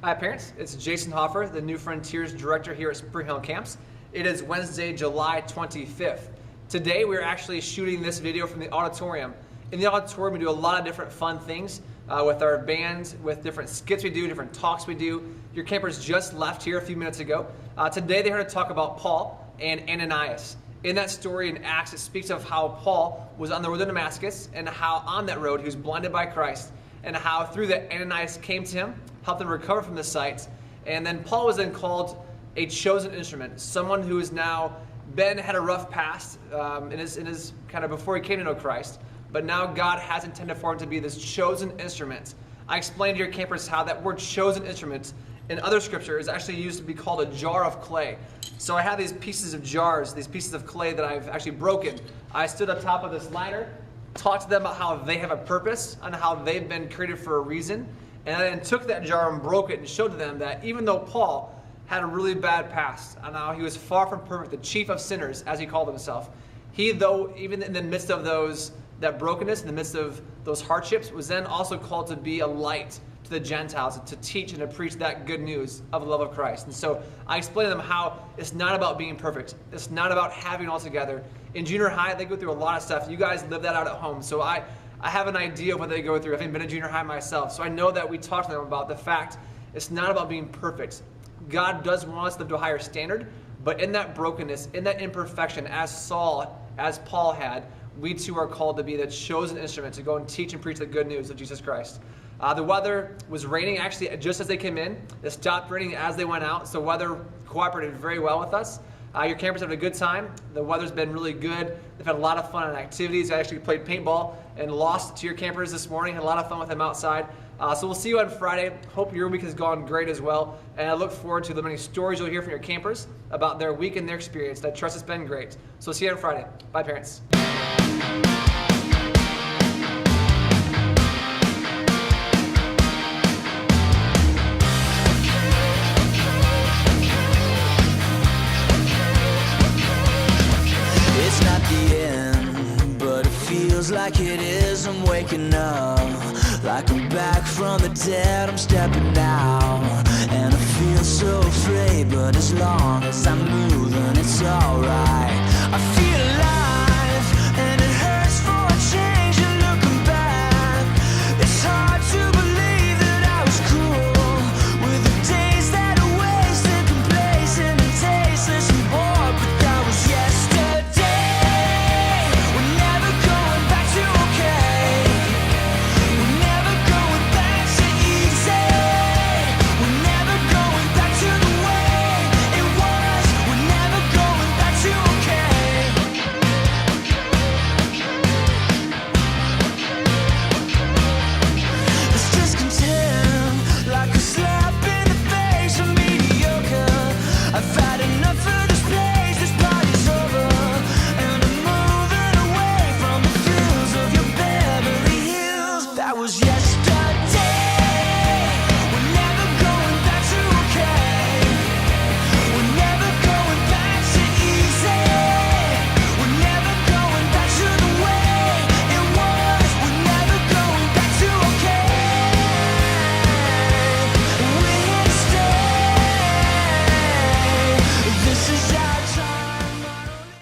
Hi parents, it's Jason Hoffer, the New Frontiers Director here at Spring Hill Camps. It is Wednesday, July 25th. Today we're actually shooting this video from the auditorium. In the auditorium we do a lot of different fun things with our band, with different skits we do, different talks we do. Your campers just left here a few minutes ago. Today they heard to talk about Paul and Ananias. In that story in Acts, it speaks of how Paul was on the road to Damascus and how on that road he was blinded by Christ, and how through that Ananias came to him, helped him recover from the sight. And then Paul was then called a chosen instrument, someone who has now had a rough past in his kind of before he came to know Christ, but now God has intended for him to be this chosen instrument. I explained to your campers how that word chosen instrument in other scripture is actually used to be called a jar of clay. So I have these pieces of jars, these pieces of clay that I've actually broken. I stood on top of this ladder, talked to them about how they have a purpose and how they've been created for a reason, and I then took that jar and broke it and showed to them that even though Paul had a really bad past and how he was far from perfect, the chief of sinners as he called himself, he, though even in the midst of that brokenness, in the midst of those hardships, was then also called to be a light to the Gentiles, to teach and to preach that good news of the love of Christ. And so I explained to them how it's not about being perfect. It's not about having it all together. In junior high, they go through a lot of stuff. You guys live that out at home. So I have an idea of what they go through. I haven't been in junior high myself. So I know that we talk to them about the fact it's not about being perfect. God does want us to live to a higher standard, but in that brokenness, in that imperfection, as Paul had, we too are called to be the chosen instrument to go and teach and preach the good news of Jesus Christ. The weather was raining actually just as they came in. It stopped raining as they went out, so weather cooperated very well with us. Your campers have a good time. The weather's been really good. They've had a lot of fun and activities. I actually played paintball and lost to your campers this morning. Had a lot of fun with them outside. So we'll see you on Friday. Hope your week has gone great as well. And I look forward to the many stories you'll hear from your campers about their week and their experience. I trust it's been great. So we'll see you on Friday. Bye, parents. It's not the end, but it feels like it is. I'm waking up, like I'm back from the dead. I'm stepping out, and I feel so afraid, but as long as I'm moving, it's alright. I feel alive.